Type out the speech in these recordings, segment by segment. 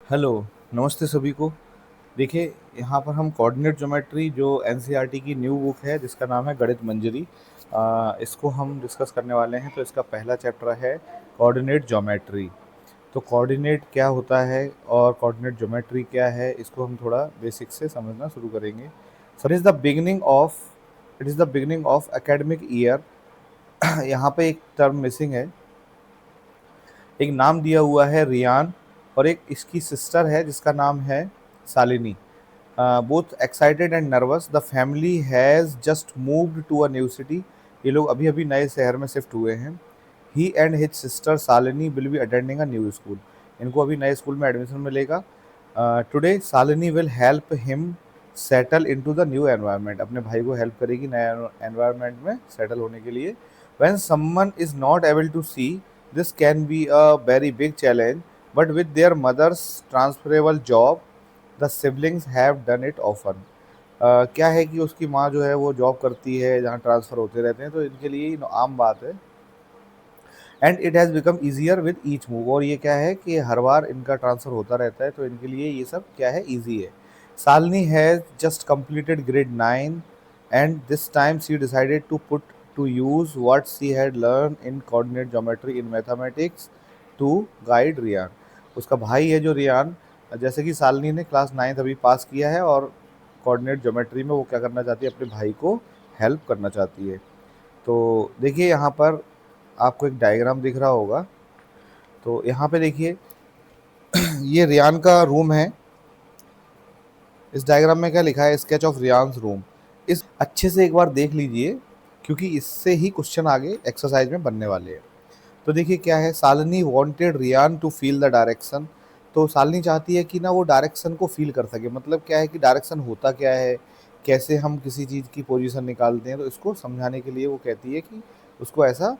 Hello, नमस्ते सभी को। देखिए, यहाँ पर हम कोऑर्डिनेट ज्योमेट्री जो एनसीईआरटी की न्यू बुक है जिसका नाम है गणित मंजरी, इसको हम डिस्कस करने वाले हैं। तो इसका पहला चैप्टर है कोऑर्डिनेट ज्योमेट्री। तो कोऑर्डिनेट क्या होता है और कोऑर्डिनेट ज्योमेट्री क्या है, इसको हम थोड़ा बेसिक से समझना शुरू करेंगे। Sir it is the beginning of academic year. यहाँ पे एक टर्म मिसिंग है। एक नाम दिया हुआ है रियान, और एक इसकी सिस्टर है जिसका नाम है Shalini. Both excited and nervous, the family has just moved to a new city. ये लोग अभी अभी नए शहर में शिफ्ट हुए हैं। He and his sister Shalini will be attending a new school. इनको अभी नए स्कूल में एडमिशन मिलेगा। Today Shalini will help him settle into the new environment. अपने भाई को हेल्प करेगी नए एनवायरनमेंट में सेटल होने के लिए। When someone is not able to see, this can be a very big challenge, but with their mothers transferable job the siblings have done it often. क्या है कि उसकी माँ जो है वो जॉब करती है जहाँ ट्रांसफ़र होते रहते हैं, तो इनके लिए ये आम बात है। And it has become easier with each move. और ये क्या है कि हर बार इनका ट्रांसफ़र होता रहता है, तो इनके लिए ये सब क्या है, ईजी है। Shalini has just completed grade 9, and this time she decided to put to use what she had learned in coordinate geometry in mathematics to guide Riyan. उसका भाई है जो रियान, जैसे कि सालनी ने क्लास 9th अभी पास किया है, और कोऑर्डिनेट ज्योमेट्री में वो क्या करना चाहती है, अपने भाई को हेल्प करना चाहती है। तो देखिए यहाँ पर आपको एक डायग्राम दिख रहा होगा। तो यहाँ पे देखिए ये रियान का रूम है। इस डायग्राम में क्या लिखा है, स्केच ऑफ रियान्स रूम। इस अच्छे से एक बार देख लीजिए, क्योंकि इससे ही क्वेश्चन आगे एक्सरसाइज में बनने वाले हैं। तो देखिए क्या है, Shalini wanted Riyan to feel the direction. तो सालनी चाहती है कि ना वो डायरेक्शन को फील कर सके। मतलब क्या है कि डायरेक्शन होता क्या है, कैसे हम किसी चीज़ की पोजीशन निकालते हैं, तो इसको समझाने के लिए वो कहती है कि उसको ऐसा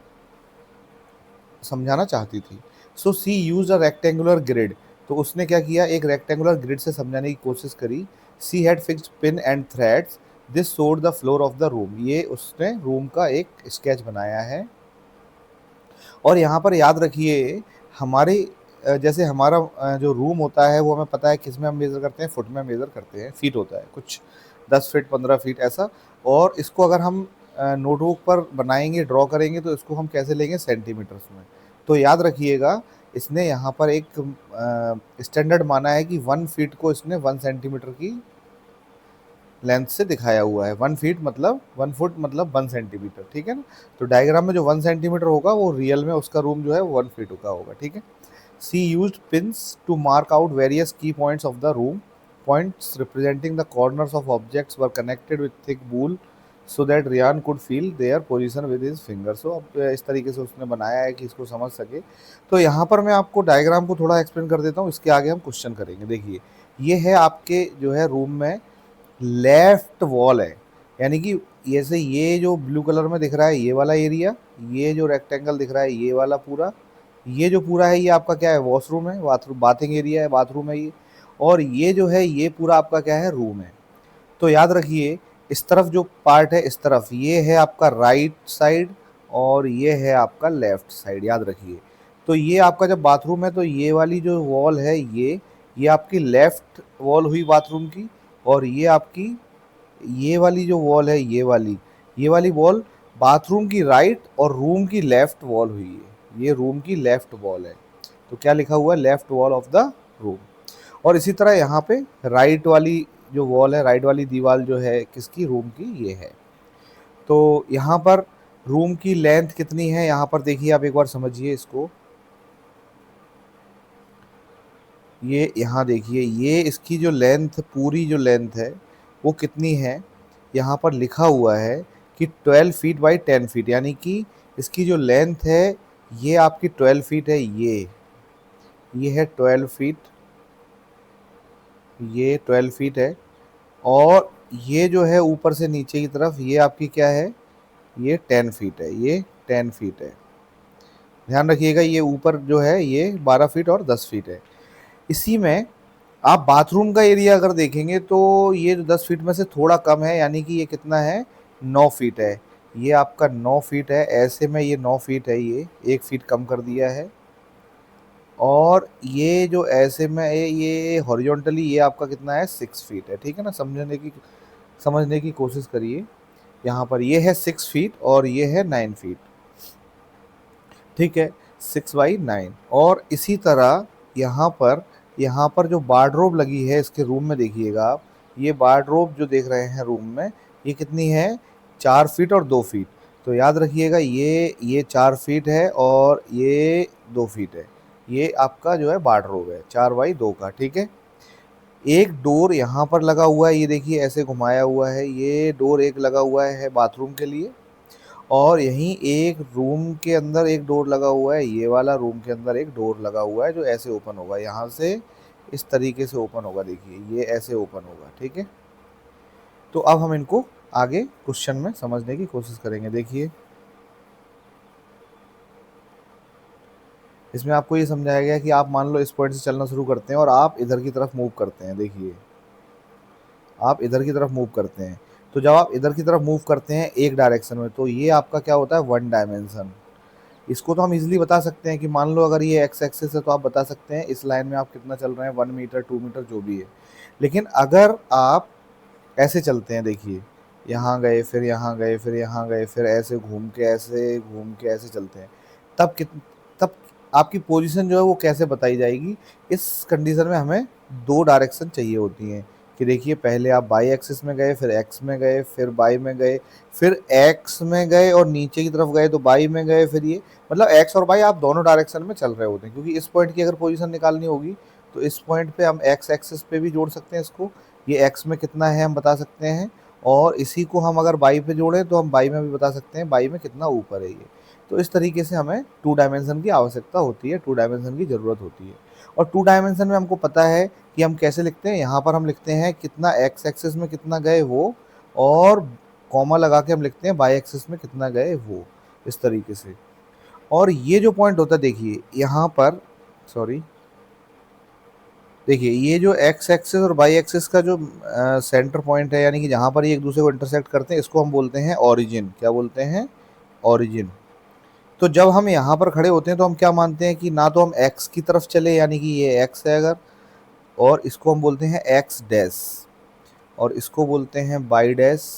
समझाना चाहती थी। सो सी यूज अ रेक्टेंगुलर ग्रिड। तो उसने क्या किया, एक रेक्टेंगुलर ग्रिड से समझाने की कोशिश करी। She had fixed pin and threads, this showed the floor of the room. ये उसने रूम का एक स्केच बनाया है। और यहाँ पर याद रखिए, हमारे जैसे हमारा जो रूम होता है वो हमें पता है किस में हम मेज़र करते हैं, फुट में मेज़र करते हैं, फीट होता है कुछ 10 फीट 15 फीट ऐसा। और इसको अगर हम नोटबुक पर बनाएंगे, ड्रॉ करेंगे, तो इसको हम कैसे लेंगे, सेंटीमीटर्स में। तो याद रखिएगा, इसने यहाँ पर एक स्टैंडर्ड माना है कि 1 फीट को इसने 1 सेंटीमीटर की लेंथ से दिखाया हुआ है। 1 फीट मतलब 1 फुट मतलब 1 सेंटीमीटर, ठीक है ना। तो डायग्राम में जो 1 सेंटीमीटर होगा वो रियल में उसका रूम जो है 1 फीट का होगा, ठीक है। She used pins to mark out various key points of the room. Points representing the corners of objects were connected with thick wool so that Riyan could feel their position with his finger. So अब इस तरीके से उसने बनाया है कि इसको समझ सके। तो यहाँ पर मैं आपको डायग्राम को थोड़ा एक्सप्लेन कर देता हूँ, इसके आगे हम क्वेश्चन करेंगे। देखिए, ये है आपके जो है रूम में लेफ्ट वॉल है। यानी कि जैसे ये जो ब्लू कलर में दिख रहा है ये वाला एरिया, ये जो रेक्टेंगल दिख रहा है ये वाला पूरा, ये जो पूरा है ये आपका क्या है, वॉशरूम है, बाथरूम बाथिंग एरिया है, बाथरूम है ये। और ये जो है ये पूरा आपका क्या है, रूम है। तो याद रखिए, इस तरफ जो पार्ट है, इस तरफ ये है आपका राइट साइड, और ये है आपका लेफ्ट साइड, याद रखिए। तो ये आपका जब बाथरूम है तो ये वाली जो वॉल है ये आपकी लेफ्ट वॉल हुई बाथरूम की। और ये आपकी ये वाली जो वॉल है ये वाली वॉल बाथरूम की राइट और रूम की लेफ्ट वॉल हुई है। ये रूम की लेफ्ट वॉल है। तो क्या लिखा हुआ है, left wall of the room. और इसी तरह यहाँ पे राइट वाली जो वॉल है, राइट वाली दीवार जो है किसकी, रूम की, ये है। तो यहाँ पर रूम की लेंथ कितनी है, यहाँ पर देखिए आप एक बार समझिए इसको। ये यहाँ देखिए, ये इसकी जो लेंथ, पूरी जो लेंथ है वो कितनी है, यहाँ पर लिखा हुआ है कि 12 फीट बाई 10 फीट। यानी कि इसकी जो लेंथ है ये आपकी 12 फीट है। ये है 12 फीट, ये 12 फीट है। और ये जो है ऊपर से नीचे की तरफ ये आपकी क्या है, ये 10 फीट है, ये 10 फीट है। ध्यान रखिएगा, ये ऊपर जो है ये 12 फीट और 10 फीट है। इसी में आप बाथरूम का एरिया अगर देखेंगे तो ये जो 10 फीट में से थोड़ा कम है, यानी कि ये कितना है, 9 फीट है। ये आपका 9 फीट है, ऐसे में ये 9 फीट है, ये 1 फीट कम कर दिया है। और ये जो ऐसे में ये हॉरिजॉन्टली ये आपका कितना है 6 फीट है, ठीक है ना। समझने की कोशिश करिए। यहाँ पर ये है 6 फीट और ये है 9 फीट, ठीक है, 6 बाई 9। और इसी तरह यहाँ पर जो वार्डरोब लगी है इसके रूम में देखिएगा आप, ये वार्डरोब जो देख रहे हैं रूम में, ये कितनी है 4 फीट और 2 फीट। तो याद रखिएगा ये 4 फीट है और ये 2 फीट है। ये आपका जो है वार्डरोब है 4 बाई 2 का, ठीक है। एक डोर यहाँ पर लगा हुआ है, ये देखिए ऐसे घुमाया हुआ है, ये डोर एक लगा हुआ है बाथरूम के लिए। और यहीं एक रूम के अंदर एक डोर लगा हुआ है, ये वाला रूम के अंदर एक डोर लगा हुआ है जो ऐसे ओपन होगा, यहाँ से इस तरीके से ओपन होगा, देखिए ये ऐसे ओपन होगा, ठीक है। तो अब हम इनको आगे क्वेश्चन में समझने की कोशिश करेंगे। देखिए इसमें आपको ये समझाया गया कि आप मान लो इस पॉइंट से चलना शुरू करते हैं और आप इधर की तरफ मूव करते हैं। देखिए आप इधर की तरफ मूव करते हैं, तो जब आप इधर की तरफ मूव करते हैं एक डायरेक्शन में, तो ये आपका क्या होता है 1 डायमेंशन। इसको तो हम इजीली बता सकते हैं कि मान लो अगर ये एक्स एक्सिस है तो आप बता सकते हैं इस लाइन में आप कितना चल रहे हैं, 1 मीटर 2 मीटर जो भी है। लेकिन अगर आप ऐसे चलते हैं, देखिए यहाँ गए फिर यहाँ गए फिर यहाँ गए फिर ऐसे घूम के ऐसे चलते हैं, तब आपकी पोजीशन जो है वो कैसे बताई जाएगी। इस कंडीशन में हमें 2 डायरेक्शन चाहिए होती हैं कि देखिए पहले आप बाई एक्सिस में गए, फिर एक्स में गए, फिर बाई में गए, फिर एक्स में गए और नीचे की तरफ गए तो बाई में गए, फिर ये मतलब एक्स और बाई आप दोनों डायरेक्शन में चल रहे होते हैं। क्योंकि इस पॉइंट की अगर पोजीशन निकालनी होगी तो इस पॉइंट पे हम एक्स एक्सिस पे भी जोड़ सकते हैं इसको, ये एक्स में कितना है हम बता सकते हैं, और इसी को हम अगर बाई पे जोड़ें तो हम बाई में भी बता सकते हैं बाई में कितना ऊपर है ये। तो इस तरीके से हमें 2 डायमेंशन की आवश्यकता होती है, 2 डायमेंशन की ज़रूरत होती है। और 2 डायमेंशन में हमको पता है कि हम कैसे लिखते हैं, यहाँ पर हम लिखते हैं कितना एक्स एक्सिस में कितना गए वो, और कॉमा लगा के हम लिखते हैं बाई एक्सिस में कितना गए वो, इस तरीके से। और ये जो पॉइंट होता है देखिए यहाँ पर, सॉरी देखिए ये जो एक्स एक्सिस और वाई एक्सिस का जो सेंटर पॉइंट है, यानी कि जहाँ पर ये एक दूसरे को इंटरसेक्ट करते हैं, इसको हम बोलते हैं ओरिजिन। क्या बोलते हैं? ओरिजिन। तो जब हम यहाँ पर खड़े होते हैं तो हम क्या मानते हैं कि ना तो हम एक्स की तरफ चले, यानी कि ये एक्स है अगर, और इसको हम बोलते हैं एक्स डैश, और इसको बोलते हैं बाई डैश,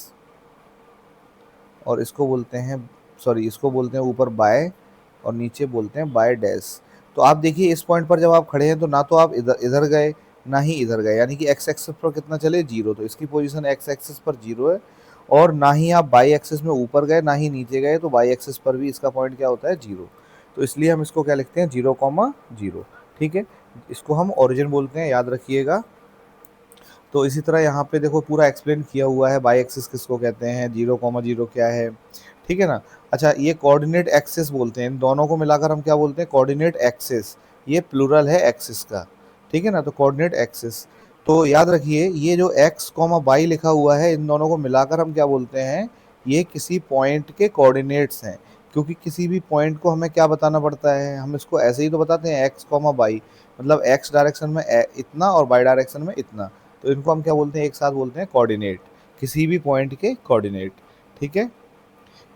और इसको बोलते हैं, सॉरी इसको बोलते हैं ऊपर बाय, और नीचे बोलते हैं बाय डैश। तो आप देखिए इस पॉइंट पर जब आप खड़े हैं तो ना तो आप इधर इधर गए ना ही इधर गए, यानी कि एक्स एक्सिस पर कितना चले 0, तो इसकी पोजीशन एक्स एक्सिस पर 0 है। और ना ही आप बाई एक्सिस में ऊपर गए ना ही नीचे गए, तो बाई एक्सिस पर भी इसका पॉइंट क्या होता है 0। तो इसलिए हम इसको क्या लिखते हैं 0,0, ठीक है। इसको हम ओरिजिन बोलते हैं, याद रखिएगा। तो इसी तरह यहाँ पे देखो पूरा एक्सप्लेन किया हुआ है बाई एक्सिस किसको कहते हैं, 0,0 क्या है, ठीक है ना। अच्छा ये कोऑर्डिनेट एक्सिस बोलते हैं, इन दोनों को मिलाकर हम क्या बोलते हैं कोऑर्डिनेट एक्सिस, ये प्लूरल है एक्सिस का, ठीक है ना। तो कोऑर्डिनेट एक्सिस, तो याद रखिए ये जो एक्स कॉमा बाई लिखा हुआ है इन दोनों को मिलाकर हम क्या बोलते हैं, ये किसी पॉइंट के कोऑर्डिनेट्स हैं। क्योंकि किसी भी पॉइंट को हमें क्या बताना पड़ता है, हम इसको ऐसे ही तो बताते हैं एक्स कॉमा बाई, मतलब एक्स डायरेक्शन में इतना और बाई डायरेक्शन में इतना, तो इनको हम क्या बोलते हैं एक साथ बोलते हैं कोऑर्डिनेट, किसी भी पॉइंट के कोऑर्डिनेट, ठीक है।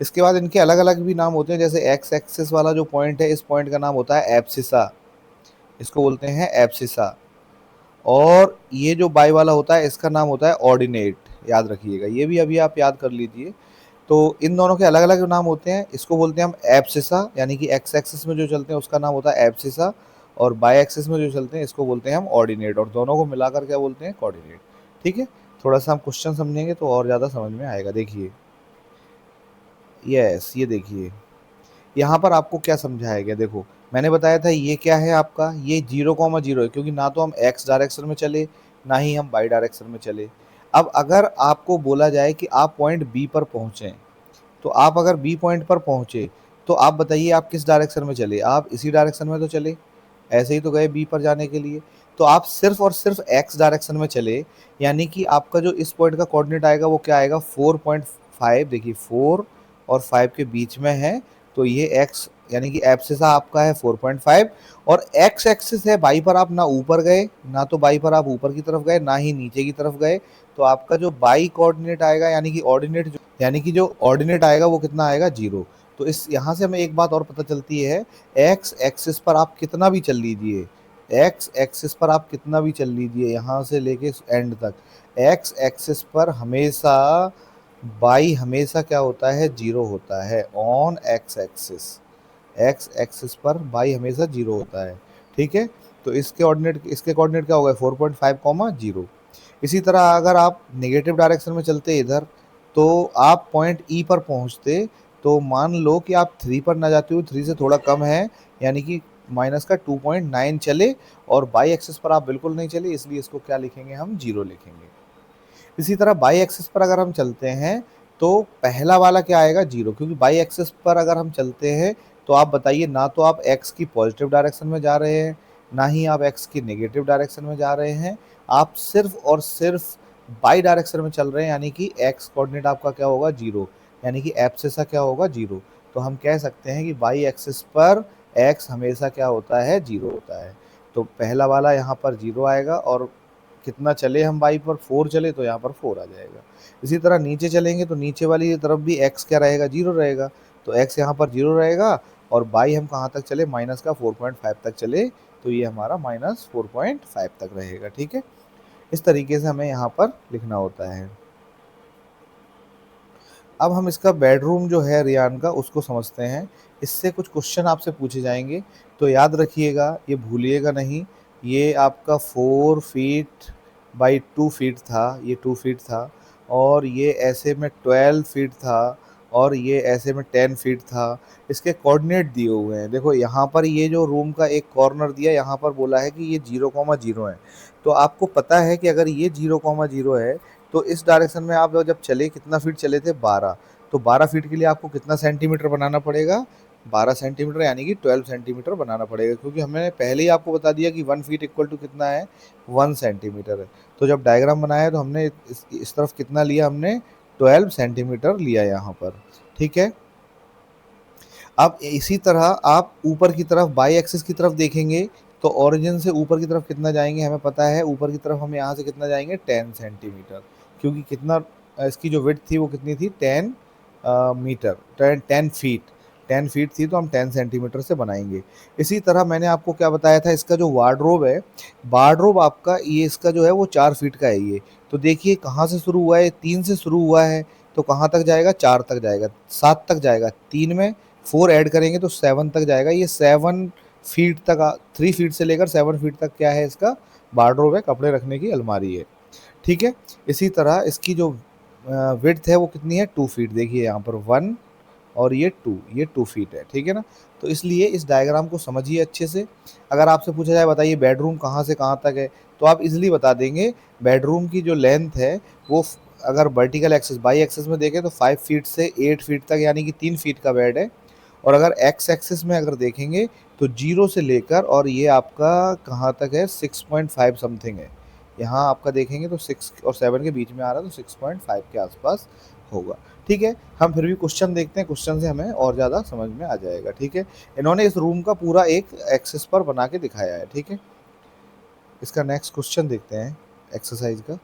इसके बाद इनके अलग अलग भी नाम होते हैं, जैसे एक्स एक्सिस वाला जो पॉइंट है इस पॉइंट का नाम होता है एब्सिसा, इसको बोलते हैं एब्सिसा। और ये जो बाई वाला होता है इसका नाम होता है ऑर्डिनेट, याद रखिएगा, ये भी अभी आप याद कर लीजिए। तो इन दोनों के अलग अलग नाम होते हैं, इसको बोलते हैं हम एब्सिसा, यानी कि एक्स एक्सिस में जो चलते हैं उसका नाम होता है एब्सिसा, और बाई एक्सिस में जो चलते हैं इसको बोलते हैं हम ऑर्डिनेट, और दोनों को मिलाकर क्या बोलते हैं कोऑर्डिनेट, ठीक है। थोड़ा सा हम क्वेश्चन समझेंगे तो और ज़्यादा समझ में आएगा। देखिए यस, ये देखिए यहाँ पर आपको क्या समझाया गया, देखो मैंने बताया था ये क्या है आपका, ये 0,0 है, क्योंकि ना तो हम एक्स डायरेक्शन में चले ना ही हम बाई डायरेक्शन में चले। अब अगर आपको बोला जाए कि आप पॉइंट बी पर पहुँचें, तो आप अगर बी पॉइंट पर पहुँचे तो आप बताइए आप किस डायरेक्शन में चले, आप इसी डायरेक्शन में तो चले, ऐसे ही तो गए बी पर जाने के लिए। तो आप सिर्फ और सिर्फ एक्स डायरेक्शन में चले, यानी कि आपका जो इस पॉइंट का कोऑर्डिनेट आएगा वो क्या आएगा 4.5, देखिए 4 और 5 के बीच में है, तो ये एक्स यानी कि एब्सिसा आपका है 4.5, और एक्स एक्सिस है बाई पर आप ना ऊपर गए ना तो बाई पर आप ऊपर की तरफ गए ना ही नीचे की तरफ गए, तो आपका जो बाई कोऑर्डिनेट आएगा यानी कि ऑर्डिनेट यानी कि जो ऑर्डिनेट आएगा वो कितना आएगा 0। तो इस यहाँ से हमें एक बात और पता चलती है, एक्स एक्सिस पर आप कितना भी चल लीजिए, एक्स एक्सिस पर आप कितना भी चल लीजिए यहाँ से लेके एंड तक, एक्स एक्सिस पर हमेशा बाई हमेशा क्या होता है, जीरो होता है on x axis. X axis पर बाई हमेशा जीरो होता है, ठीक है। तो इसके कोऑर्डिनेट क्या होगा, 4.5 कॉमा जीरो। इसी तरह अगर आप नेगेटिव डायरेक्शन में चलते इधर, तो आप पॉइंट ई पर पहुंचते, तो मान लो कि आप 3 पर ना जाते हुए 3 से थोड़ा कम है, यानी कि माइनस का 2.9 चले, और बाई एक्सिस पर आप बिल्कुल नहीं चले, इसलिए इसको क्या लिखेंगे, हम जीरो लिखेंगे। इसी तरह बाई एक्सिस पर अगर हम चलते हैं, तो पहला वाला क्या आएगा, जीरो, क्योंकि बाई एक्सिस पर अगर हम चलते हैं तो आप बताइए, ना तो आप एक्स की पॉजिटिव डायरेक्शन में जा रहे हैं, ना ही आप एक्स की नेगेटिव डायरेक्शन में जा रहे हैं, आप सिर्फ और सिर्फ बाई डायरेक्शन में चल रहे हैं, यानी कि एक्स कोऑर्डिनेट आपका क्या होगा, जीरो, यानी कि एब्सिसा क्या होगा, जीरो। तो हम कह सकते हैं कि बाई एक्सिस पर एक्स हमेशा क्या होता है, जीरो होता है। तो पहला वाला यहाँ पर जीरो आएगा, और कितना चले हम बाई पर, 4 चले, तो यहाँ पर 4 आ जाएगा। इसी तरह नीचे चलेंगे तो नीचे वाली तरफ भी एक्स क्या रहेगा, जीरो रहेगा, तो एक्स यहाँ पर जीरो रहेगा, और बाई हम कहाँ तक चले, माइनस का 4.5 तक चले, तो ये हमारा माइनस 4.5 तक रहेगा, ठीक है। इस तरीके से हमें यहाँ पर लिखना होता है। अब हम इसका बेडरूम जो है रियान का, उसको समझते हैं। इससे कुछ क्वेश्चन आपसे पूछे जाएंगे, तो याद रखिएगा, ये भूलिएगा नहीं। ये आपका 4 फीट बाई 2 फीट था, ये 2 फीट था, और ये ऐसे में 12 फीट था, और ये ऐसे में 10 फीट था। इसके कोऑर्डिनेट दिए हुए हैं, देखो यहाँ पर ये जो रूम का एक कॉर्नर दिया, यहाँ पर बोला है कि ये 0,0 है। तो आपको पता है कि अगर ये 0,0 है, तो इस डायरेक्शन में आप जब चले, कितना फीट चले थे, 12। तो 12 फीट के लिए आपको कितना सेंटीमीटर बनाना पड़ेगा, 12 सेंटीमीटर, यानी कि 12 सेंटीमीटर बनाना पड़ेगा, क्योंकि हमने पहले ही आपको बता दिया कि 1 फीट इक्वल टू कितना है, 1 सेंटीमीटर है। तो जब डायग्राम बनाया तो हमने इस तरफ कितना लिया, हमने 12 सेंटीमीटर लिया यहाँ पर, ठीक है। अब इसी तरह आप ऊपर की तरफ बाई एक्सिस की तरफ देखेंगे, तो ओरिजिन से ऊपर की तरफ कितना जाएंगे, हमें पता है ऊपर की तरफ हम यहाँ से कितना जाएंगे, 10 सेंटीमीटर, क्योंकि कितना इसकी जो विड्थ थी वो कितनी थी, 10 मीटर, 10 फीट, 10 फीट थी, तो हम 10 सेंटीमीटर से बनाएंगे। इसी तरह मैंने आपको क्या बताया था, इसका जो वार्डरोब है, वार्डरोब आपका ये इसका जो है वो 4 फीट का है ये। तो देखिए कहाँ से शुरू हुआ है, 3 से शुरू हुआ है, तो कहाँ तक जाएगा, 4 तक जाएगा, 7 तक जाएगा, 3 में 4 ऐड करेंगे तो 7 तक जाएगा। ये 7 फीट तक, 3 फीट से लेकर 7 फीट तक क्या है, इसका वार्डरोब है, कपड़े रखने की अलमारी है, ठीक है। इसी तरह इसकी जो विड्थ है वो कितनी है, 2 फीट, देखिए यहाँ पर 1 और ये 2 फीट है, ठीक है ना। तो इसलिए इस डायग्राम को समझिए अच्छे से। अगर आपसे पूछा जाए बताइए बेडरूम कहाँ से कहाँ तक है, तो आप इजीली बता देंगे। बेडरूम की जो लेंथ है वो अगर वर्टिकल एक्सिस बाई एक्सिस में देखें तो 5 फीट से 8 फीट तक, यानी कि 3 फीट का बेड है। और अगर एक्स एक्सिस में अगर देखेंगे तो जीरो से लेकर और ये आपका कहाँ तक है, 6.5 समथिंग है। यहाँ आपका देखेंगे तो 6 और 7 के बीच में आ रहा है, तो 6.5 के आसपास होगा, ठीक है। हम फिर भी क्वेश्चन देखते हैं, क्वेश्चन से हमें और ज़्यादा समझ में आ जाएगा, ठीक है। इन्होंने इस रूम का पूरा एक एक्सिस पर बना के दिखाया है, ठीक है। इसका नेक्स्ट क्वेश्चन देखते हैं एक्सरसाइज का।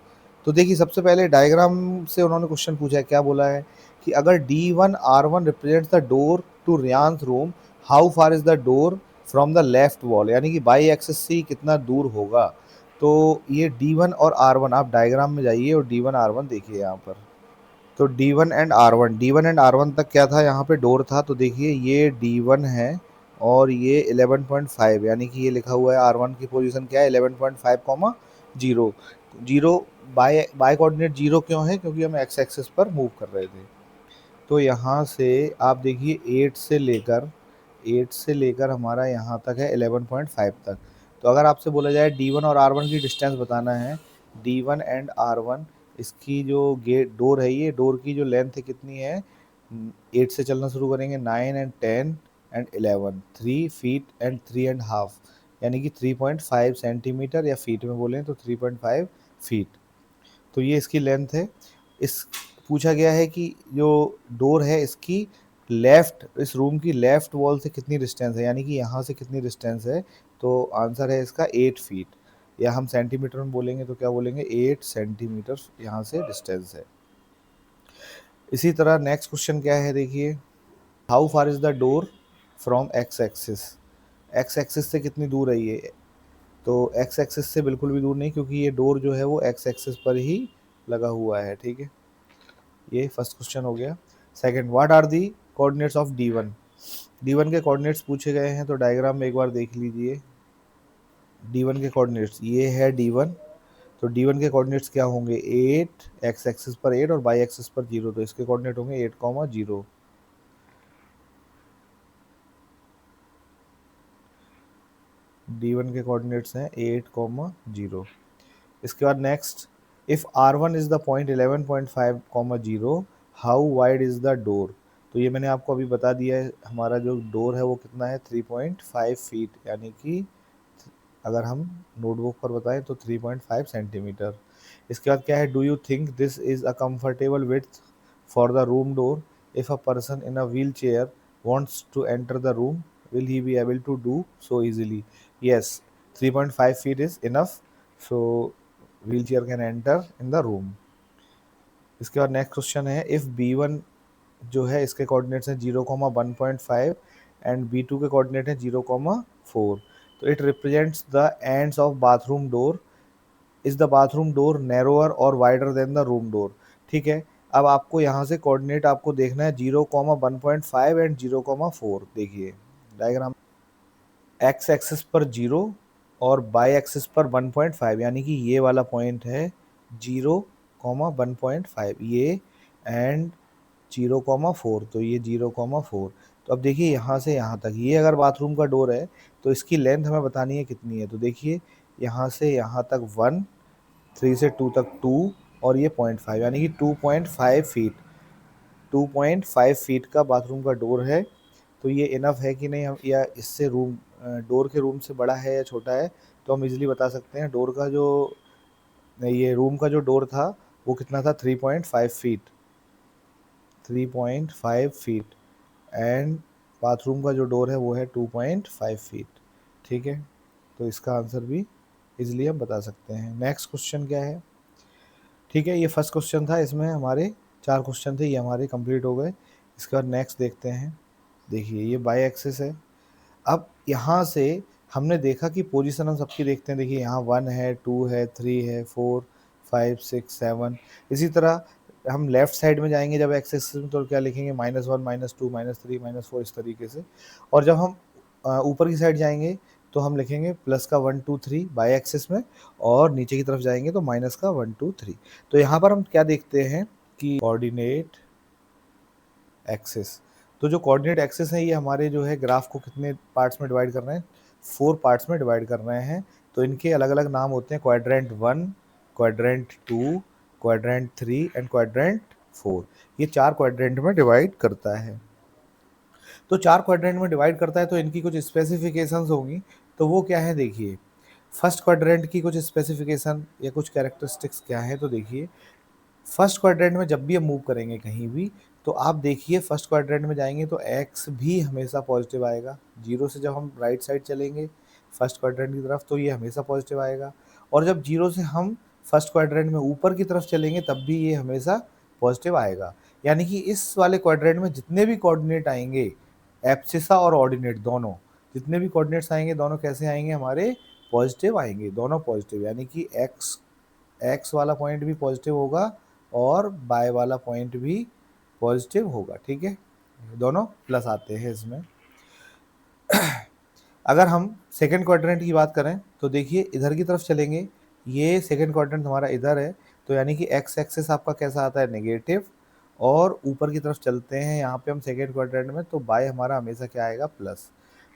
तो देखिए सबसे पहले डायग्राम से उन्होंने क्वेश्चन पूछा है, क्या बोला है कि अगर D1R1 represents the door to Riyan's room, how far is the door from the left wall, यानी कि बाई एक्सिस से कितना दूर होगा। तो ये D1 और R1, आप डायग्राम में जाइए और D1 R1 देखिए यहाँ पर। तो D1 एंड R1 तक क्या था, यहाँ पे डोर था। तो देखिए ये D1 है और ये 11.5, यानी कि ये लिखा हुआ है R1 की पोजीशन क्या है, 11.5 comma zero. Zero by by coordinate zero क्यों है, क्योंकि हम एक्स एक्सिस पर मूव कर रहे थे। तो यहाँ से आप देखिए 8 से लेकर हमारा यहाँ तक है 11.5 तक। तो अगर आपसे बोला जाए D1 और R1 की डिस्टेंस बताना है, D1 एंड R1, इसकी जो गेट डोर है, ये डोर की जो लेंथ है कितनी है, 8 से चलना शुरू करेंगे, 9 एंड 10 एंड 11, 3 फीट एंड 3.5, यानी कि 3.5 सेंटीमीटर, या फीट में बोलें तो 3.5 फीट। तो ये इसकी लेंथ है। इस पूछा गया है कि जो डोर है इसकी लेफ़्ट, इस रूम की लेफ़्ट वॉल से कितनी डिस्टेंस है, यानी कि यहाँ से कितनी डिस्टेंस है। तो आंसर है इसका 8 फीट, या हम सेंटीमीटर में बोलेंगे तो क्या बोलेंगे, 8 सेंटीमीटर यहाँ से डिस्टेंस है। इसी तरह नेक्स्ट क्वेश्चन क्या है देखिए, how far is the door from x axis, x axis से कितनी दूर है ये, तो एक्स एक्सिस से बिल्कुल भी दूर नहीं, क्योंकि ये डोर जो है वो एक्स एक्सिस पर ही लगा हुआ है, ठीक है। ये फर्स्ट क्वेश्चन हो गया। Second, what are the coordinates of D1, D1 के कोऑर्डिनेट्स पूछे गए हैं, तो डायग्राम में एक बार देख लीजिए। D1 के कोऑर्डिनेट्स ये है D1, तो D1 के कोऑर्डिनेट्स क्या होंगे, 8, एक्स एक्सिस पर 8 और वाई एक्सिस पर 0, तो इसके कोऑर्डिनेट होंगे 8, 0। D1 के कोऑर्डिनेट्स हैं 8, 0। इसके बाद next, if R1 is the point 11.5, 0, how wide is the door, तो ये मैंने आपको अभी बता दिया है, हमारा जो डोर है वो कितना है 3.5 फीट, यानी कि अगर हम नोटबुक पर बताएं तो 3.5 सेंटीमीटर। इसके बाद क्या है, do you think this is a comfortable width for the room door, if a person in a wheel chair wants to enter the room, will he be able to do so easily, yes 3.5 feet is enough, so wheel chair can enter in the room. इसके बाद next question है, if B1 जो है इसके coordinates हैं 0, 1.5 and B2 के coordinate हैं 0, 4, तो it represents the ends of bathroom door, is the bathroom door narrower और wider than the room door, ठीक है। अब आपको यहाँ से कोऑर्डिनेट आपको देखना है 0, 1.5 एंड 0, 4, देखिए डायग्राम, एक्स एक्सिस पर 0 और बाई एक्सिस पर 1.5, यानी कि ये वाला पॉइंट है 0, 1.5 ये, एंड 0, 4, तो ये 0, 4, तो अब देखिए यहाँ से यहाँ तक ये अगर बाथरूम का डोर है तो इसकी लेंथ हमें बतानी है कितनी है, तो देखिए यहाँ से यहाँ तक 1, 3 से 2 तक 2 और ये 0.5, यानी कि 2.5 फीट, 2.5 फीट का बाथरूम का डोर है। तो ये इनफ है कि नहीं, हम या इससे रूम डोर के रूम से बड़ा है या छोटा है, तो हम इजीली बता सकते हैं। डोर का जो ये रूम का जो डोर था वो कितना था 3.5 फीट, 3.5 फीट, एंड बाथरूम का जो डोर है वो है 2.5 फीट, ठीक है। तो इसका आंसर भी इजीली हम बता सकते हैं। नेक्स्ट क्वेश्चन क्या है, ठीक है, ये फर्स्ट क्वेश्चन था, इसमें हमारे 4 क्वेश्चन थे, ये हमारे कंप्लीट हो गए। इसके बाद नेक्स्ट देखते हैं। देखिए ये बाई एक्सिस है। अब यहाँ से हमने देखा कि पोजीशन हम सबकी देखते हैं, देखिए यहाँ 1 है, 2 है, 3 है, 4, 5, 6, 7, इसी तरह हम लेफ्ट साइड में जाएंगे जब एक्स एक्सिस में, तो क्या लिखेंगे -1, -2, -3, -4, इस तरीके से। और जब हम ऊपर की साइड जाएंगे तो हम लिखेंगे प्लस का 1, 2, 3 बाई एक्सिस में, और नीचे की तरफ जाएंगे तो माइनस का 1, 2, 3। तो यहाँ पर हम क्या देखते हैं कि कोऑर्डिनेट एक्सिस, तो जो कोऑर्डिनेट एक्सिस है ये हमारे जो है ग्राफ को कितने पार्ट्स में डिवाइड कर रहे हैं, 4 पार्ट्स में डिवाइड कर रहे हैं। तो इनके अलग अलग नाम होते हैं, quadrant 1, quadrant 2, quadrant 3 and quadrant 4, ये 4 क्वाड्रेंट में डिवाइड करता है। तो 4 क्वाड्रेंट में डिवाइड करता है तो इनकी कुछ स्पेसिफिकेशंस होंगी, तो वो क्या है देखिए। फर्स्ट क्वाड्रेंट की कुछ स्पेसिफिकेशन या कुछ कैरेक्टरिस्टिक्स क्या है, तो देखिए फर्स्ट क्वाड्रेंट में जब भी हम मूव करेंगे कहीं भी, तो आप देखिए फर्स्ट क्वाड्रेंट में जाएंगे तो एक्स भी हमेशा पॉजिटिव आएगा। जीरो से जब हम राइट साइड चलेंगे फर्स्ट क्वाड्रेंट की तरफ तो ये हमेशा पॉजिटिव आएगा, और जब जीरो से हम फर्स्ट क्वाड्रेंट में ऊपर की तरफ चलेंगे तब भी ये हमेशा पॉजिटिव आएगा। यानी कि इस वाले क्वाड्रेंट में जितने भी कोऑर्डिनेट आएंगे, एब्सिसा और ऑर्डिनेट दोनों, जितने भी कोऑर्डिनेट्स आएंगे दोनों कैसे आएंगे, हमारे पॉजिटिव आएंगे, दोनों पॉजिटिव, यानी कि एक्स एक्स वाला पॉइंट भी पॉजिटिव होगा और बाय वाला पॉइंट भी पॉजिटिव होगा, ठीक है, दोनों प्लस आते हैं इसमें। अगर हम सेकंड क्वाड्रेंट की बात करें तो देखिए इधर की तरफ चलेंगे, ये सेकंड क्वाड्रेंट हमारा इधर है, तो यानी कि एक्स एक्सिस आपका कैसा आता है, नेगेटिव, और ऊपर की तरफ चलते हैं यहाँ पे हम सेकंड क्वाड्रेंट में, तो बाय हमारा हमेशा क्या आएगा, प्लस।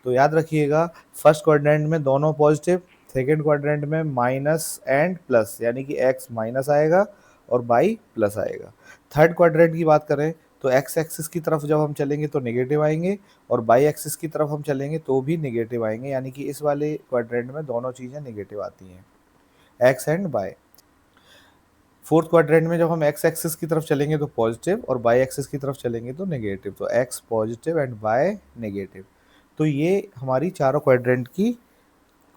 तो याद रखिएगा फर्स्ट क्वाड्रेंट में दोनों पॉजिटिव, सेकंड क्वाड्रेंट में माइनस एंड प्लस, यानी कि एक्स माइनस आएगा और बाई प्लस आएगा। थर्ड क्वाड्रेंट की बात करें तो एक्स एक्सिस की तरफ जब हम चलेंगे तो नेगेटिव आएंगे, और बाई एक्सिस की तरफ हम चलेंगे तो भी नेगेटिव आएंगे, यानी कि इस वाले क्वाड्रेंट में दोनों चीज़ें नेगेटिव आती हैं, x and y. Fourth quadrant में जब हम एक्स एक्सिस की तरफ चलेंगे तो पॉजिटिव, और बाई एक्सिस की तरफ चलेंगे तो नेगेटिव, तो x positive and by negative. तो ये हमारी चारों क्वाड्रेंट की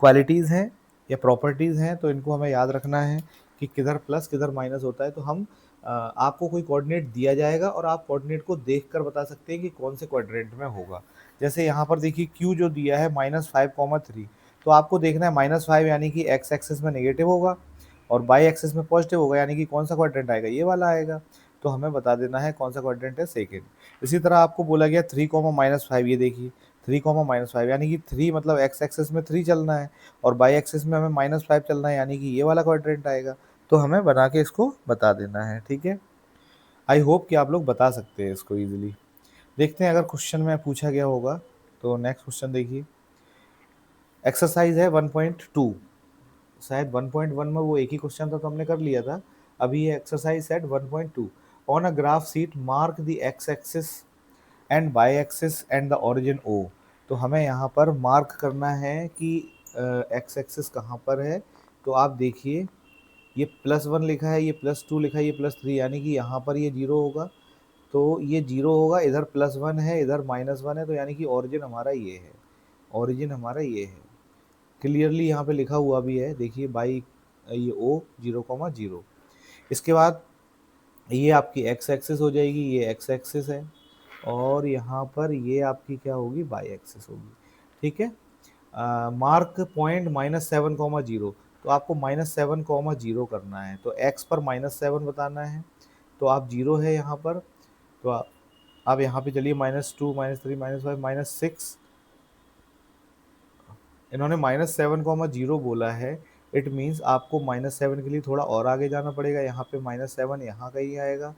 क्वालिटीज़ हैं या प्रॉपर्टीज़ हैं, तो इनको हमें याद रखना है कि किधर प्लस किधर माइनस होता है, तो हम आपको कोई कोऑर्डिनेट दिया जाएगा और आप कोऑर्डिनेट को देखकर बता सकते हैं कि कौन से क्वाड्रेंट में होगा। जैसे यहाँ पर देखिए क्यू जो दिया है -5,3, तो आपको देखना है -5 यानी कि एक्स एक्सिस में नेगेटिव होगा और बाई एक्सिस में पॉजिटिव होगा, यानी कि कौन सा क्वाड्रेंट आएगा, ये वाला आएगा। तो हमें बता देना है कौन सा क्वाड्रेंट है सेकेंड। इसी तरह आपको बोला गया 3,-5, ये देखिए 3,-5 यानी कि 3 मतलब एक्स एक्सिस में 3 चलना है और बाई एक्सिस में हमें -5 चलना है, यानी कि ये वाला क्वाड्रेंट आएगा। तो हमें बना के इसको बता देना है, ठीक है। आई होप कि आप लोग बता सकते हैं इसको ईजिली। देखते हैं अगर क्वेश्चन में पूछा गया होगा। तो नेक्स्ट क्वेश्चन देखिए, एक्सरसाइज है 1.2, शायद 1.1 में वो एक ही क्वेश्चन था तो हमने कर लिया था। अभी ये exercise set 1.2, on a graph sheet mark the x axis and y axis and the origin O. तो हमें यहाँ पर मार्क करना है कि एक्स एक्सिस कहाँ पर है। तो आप देखिए ये +1 लिखा है, ये +2 लिखा है, ये +3, यानी कि यहाँ पर ये 0 होगा। तो ये 0 होगा, इधर +1 है, इधर -1 है, तो यानी कि ओरिजिन हमारा ये है, ओरिजिन हमारा ये है। क्लियरली यहाँ पे लिखा हुआ भी है, देखिए बाई ये ओ 0,0। इसके बाद ये आपकी एक्स एक्सिस हो जाएगी, ये एक्स एक्सिस है और यहाँ पर ये आपकी क्या होगी, बाई एक्सिस होगी, ठीक है। मार्क पॉइंट -7,0, तो आपको -7,0 करना है। तो एक्स पर -7 बताना है, तो आप 0 है यहाँ पर। तो आप यहाँ पे चलिए -2 -3 -5 -6, इन्होंने -7,0 बोला है। इट मीन्स आपको -7 के लिए थोड़ा और आगे जाना पड़ेगा, यहाँ पे -7 यहाँ कहीं आएगा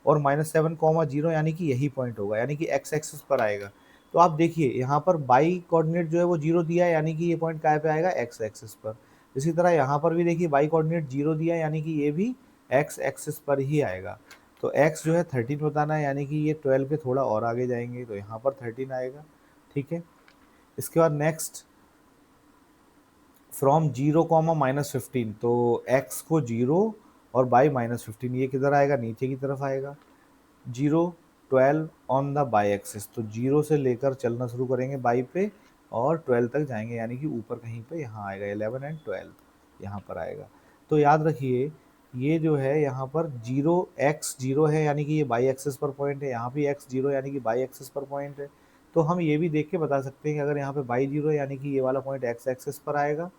और -7,0 यानी कि यही पॉइंट होगा, यानी कि एक्स एक्सिस पर आएगा। तो आप देखिए यहाँ पर बाई कोऑर्डिनेट जो है वो 0 दिया है, यानी कि ये पॉइंट कहाँ पे आएगा, एक्स एक्सिस पर। इसी तरह यहाँ पर भी देखिए बाई कोऑर्डिनेट 0 दिया है, यानी कि ये भी एक्स एक्सिस पर ही आएगा। तो एक्स जो है 13 बताना है, यानी कि ये 12 पे थोड़ा और आगे जाएंगे तो यहाँ पर 13 आएगा, ठीक है। इसके बाद नेक्स्ट, फ्रॉम 0,-15, तो एक्स को 0 और बाई -15, ये किधर आएगा, नीचे की तरफ आएगा। 0 12 ऑन द बाई एक्सिस, तो 0 से लेकर चलना शुरू करेंगे बाई पे और 12 तक जाएंगे, यानी कि ऊपर कहीं पे यहाँ आएगा 11 एंड 12 यहाँ पर आएगा। तो याद रखिए ये जो है यहाँ पर 0 x 0 है, यानी कि ये बाई एक्सिस पर पॉइंट है, यहाँ भी x 0 यानी कि बाई एक्सिस पर पॉइंट है। तो हम ये भी देख के बता सकते हैं कि अगर यहाँ पे बाई 0 है यानी कि ये वाला पॉइंट x एक्सिस पर आएगा,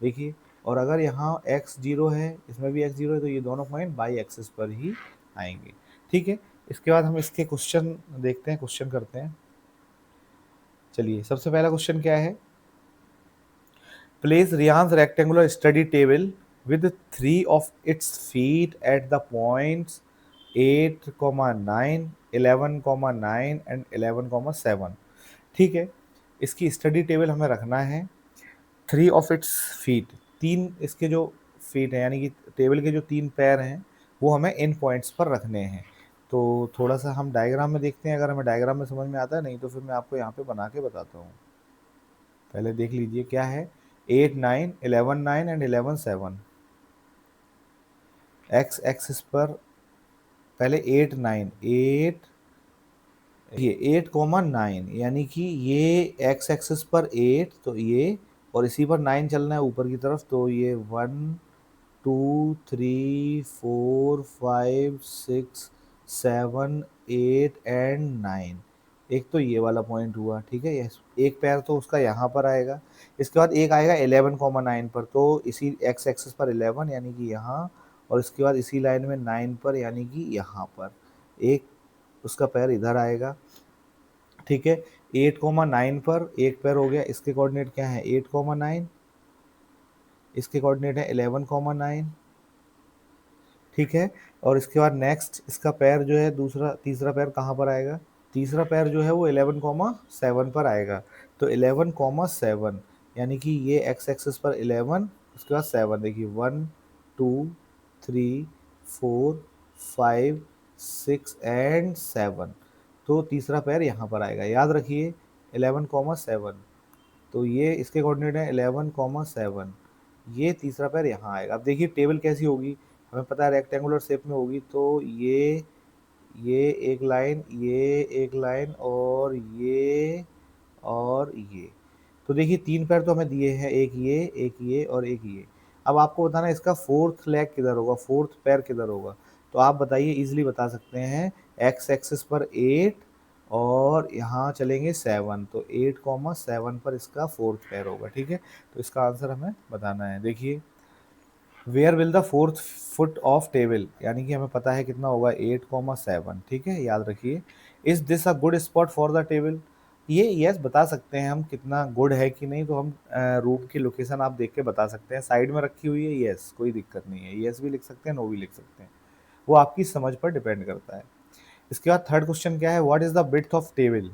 देखिए। और अगर यहाँ x 0 है, इसमें भी x 0 है, तो ये दोनों पॉइंट बाई एक्सिस पर ही आएंगे, ठीक है। इसके बाद हम इसके क्वेश्चन देखते हैं, क्वेश्चन करते हैं। चलिए सबसे पहला क्वेश्चन क्या है, place Riyan's rectangular study table with 3 of its feet at the points 8,9 11,9 and 11,7, ठीक है। इसकी स्टडी टेबल हमें रखना है। 3 ऑफ इट्स फीट, 3 इसके जो फीट हैं यानी कि टेबल के जो 3 पैर हैं वो हमें इन पॉइंट्स पर रखने हैं। तो थोड़ा सा हम डायग्राम में देखते हैं, अगर हमें डायग्राम में समझ में आता है, नहीं तो फिर मैं आपको यहाँ पे बना के बताता हूँ। पहले देख लीजिए क्या है, 8 9 11 9 एंड 11 7। एक्स एक्सिस पर पहले 8 9 8, ये 8,9 यानी कि ये एक्स एक्सिस पर 8, तो ये और इसी पर 9 चलना है ऊपर की तरफ, तो ये 1 2 3 4 5 6 7 8 एंड 9। एक तो ये वाला पॉइंट हुआ, ठीक है। एक पैर तो उसका यहाँ पर आएगा। इसके बाद एक आएगा 11,9 पर, तो इसी एक्स एक्सिस पर 11 यानी कि यहाँ, और इसके बाद इसी लाइन में 9 पर यानी कि यहाँ पर एक उसका पैर इधर आएगा, ठीक है। 8,9 पर एक पैर हो गया, इसके कोऑर्डिनेट क्या है 8,9, इसके कोऑर्डिनेट है 11,9, ठीक है। और इसके बाद नेक्स्ट इसका पैर जो है दूसरा तीसरा पैर कहाँ पर आएगा, तीसरा पैर जो है वो 11,7 पर आएगा। तो 11,7 यानी कि ये एक्स एक्सिस पर 11, उसके बाद 7, देखिए 1 2 3 4 5 6 एंड 7। तो तीसरा पैर यहाँ पर आएगा, याद रखिए 11,7, तो ये इसके कोऑर्डिनेट है 11,7, ये तीसरा पैर यहाँ आएगा। अब देखिए टेबल कैसी होगी, हमें पता है रेक्टेंगुलर शेप में होगी, तो ये एक लाइन और ये। तो देखिए 3 पैर तो हमें दिए हैं, एक ये और एक ये। अब आपको बताना है इसका फोर्थ लेग किधर होगा, फोर्थ पैर किधर होगा। तो आप बताइए, इजीली बता सकते हैं, एक्स एक्सिस पर 8 और यहाँ चलेंगे 7, तो 8, 7 पर इसका फोर्थ पैर होगा। ठीक है, तो इसका आंसर हमें बताना है। देखिए, where will the fourth foot of table, यानी कि हमें पता है कितना होगा, 8, 7। ठीक है, याद रखिए। Is this a good spot for the table, ये यस बता सकते हैं हम कितना गुड है कि नहीं। तो हम रूम की लोकेशन आप देख के बता सकते हैं, साइड में रखी हुई है, यस कोई दिक्कत नहीं है, यस भी लिख सकते हैं, नो भी लिख सकते हैं, वो आपकी समझ पर डिपेंड करता है। इसके बाद थर्ड क्वेश्चन क्या है, what is the width of table,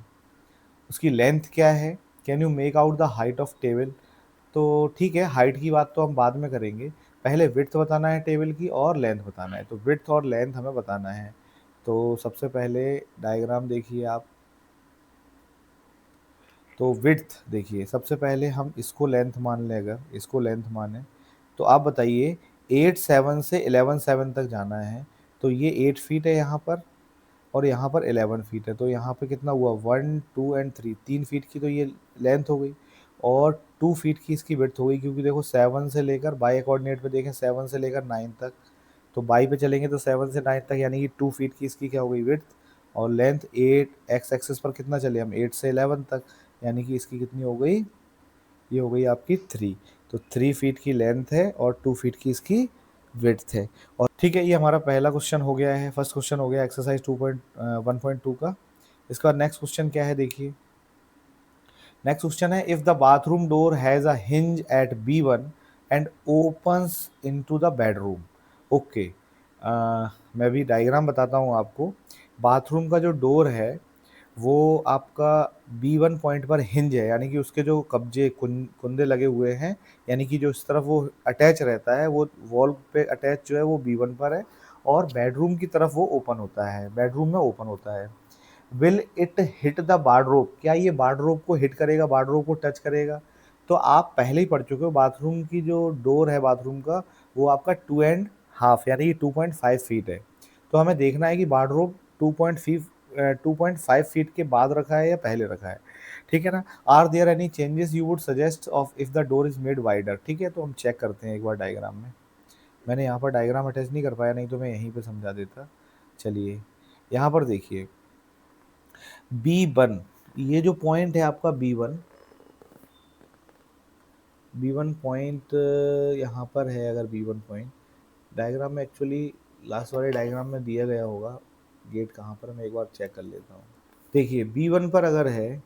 उसकी लेंथ क्या है। Can you make out the height of table. तो ठीक है, हाइट की बात तो हम बाद में करेंगे, पहले विड्थ बताना है टेबल की और लेंथ बताना है। तो विड्थ और लेंथ हमें बताना है। तो सबसे पहले डायग्राम देखिए आप, तो विड्थ देखिए, सबसे पहले हम इसको लेंथ मान लें, अगर इसको लेंथ माने तो आप बताइए, 8, 7 से 11, 7 तक जाना है। तो ये 8 फीट है यहाँ पर, और यहाँ पर 11 फीट है। तो यहाँ पे कितना हुआ, 1, 2 एंड 3, 3 फीट की तो ये लेंथ हो गई, और 2 फीट की इसकी विड्थ हो गई। क्योंकि देखो 7 से लेकर बाई कोऑर्डिनेट पे देखें, 7 से लेकर 9 तक, तो बाई पे चलेंगे तो 7 से 9 तक, यानी कि 2 फीट की इसकी क्या हो गई, विड्थ। और लेंथ 8, एक्स एक्सिस पर कितना चले हम, 8 से 11 तक, यानी कि इसकी कितनी हो गई, ये हो गई आपकी 3। तो 3 फीट की लेंथ है और 2 फीट की इसकी विड्थ है। और ठीक है, ये हमारा पहला क्वेश्चन हो गया है, फर्स्ट क्वेश्चन हो गया एक्सरसाइज 2.1.2 का। इसका नेक्स्ट क्वेश्चन क्या है, देखिए नेक्स्ट क्वेश्चन है, if the bathroom door has a hinge at B1 and opens into the bedroom. Okay, मैं भी डायग्राम बताता हूँ आपको। बाथरूम का जो डोर है वो आपका B1 पॉइंट पर हिंज है, यानी कि उसके जो कब्जे कुंदे लगे हुए हैं, यानी कि जो इस तरफ वो अटैच रहता है, वो वॉल पे अटैच जो है वो B1 पर है, और बेडरूम की तरफ वो ओपन होता है, बेडरूम में ओपन होता है। Will it hit the wardrobe, क्या ये वार्डरोब को हिट करेगा, वार्डरोब को टच करेगा। तो आप पहले ही पढ़ चुके हो, बाथरूम की जो डोर है बाथरूम का, वो आपका 2.5 यानी कि 2.5 फीट है। तो हमें देखना है कि वार्डरोब 2.5 फीट के बाद रखा है या पहले रखा है। ठीक है ना। Are there any changes you would suggest of if the door is made wider. ठीक है, तो हम चेक करते हैं एक बार डायग्राम में। मैंने यहाँ पर डायग्राम अटैच नहीं कर पाया, नहीं तो मैं यहीं पे समझा देता। चलिए, यहाँ पर देखिए, B1, ये जो पॉइंट है आपका B1 पॉइंट यहाँ पर है। अगर B1 पॉइंट डायग्राम में, एक्चुअली लास्ट वाले डायग्राम में दिया गया होगा गेट कहाँ पर, मैं एक बार चेक कर लेता हूँ। देखिए, B1 पर अगर है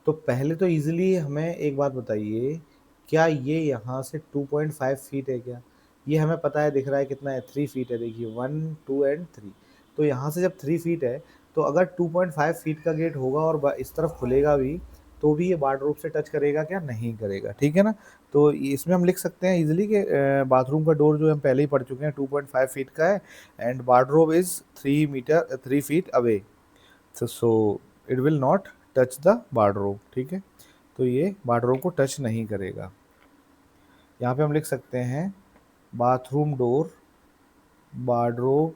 तो पहले तो इजीली हमें एक बात बताइए, क्या ये यहाँ से 2.5 फीट है क्या। ये हमें पता है, दिख रहा है कितना है, 3 फीट है। देखिए 1, 2 एंड 3, तो यहाँ से जब 3 फीट है, तो अगर 2.5 फीट का गेट होगा और इस तरफ खुलेगा भी, तो भी ये वार्डरोब से टच करेगा क्या, नहीं करेगा। ठीक है ना। तो इसमें हम लिख सकते हैं इजीली कि बाथरूम का डोर जो हम पहले ही पढ़ चुके हैं 2.5 फीट का है, and wardrobe is 3 feet away, so it will not touch the wardrobe. ठीक है, तो ये वार्डरोब को टच नहीं करेगा। यहाँ पे हम लिख सकते हैं, bathroom door wardrobe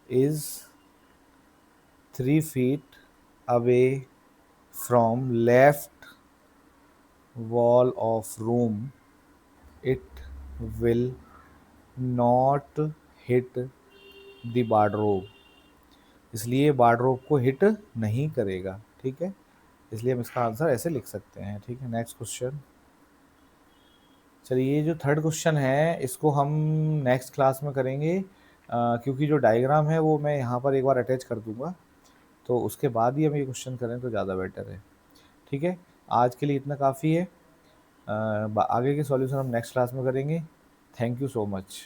is 3 feet away from left wall of room, it will not hit the wardrobe, इसलिए वार्डरोब को हिट नहीं करेगा। ठीक है, इसलिए हम इसका आंसर ऐसे लिख सकते हैं। ठीक है, नेक्स्ट क्वेश्चन। चलिए, ये जो थर्ड क्वेश्चन है इसको हम नेक्स्ट क्लास में करेंगे, क्योंकि जो डायग्राम है वो मैं यहाँ पर एक बार अटैच कर दूँगा, तो उसके बाद ही हम ये क्वेश्चन करें तो ज़्यादा बेटर है। ठीक है, आज के लिए इतना काफ़ी है। आगे के सॉल्यूशन हम नेक्स्ट क्लास में करेंगे। Thank you so much.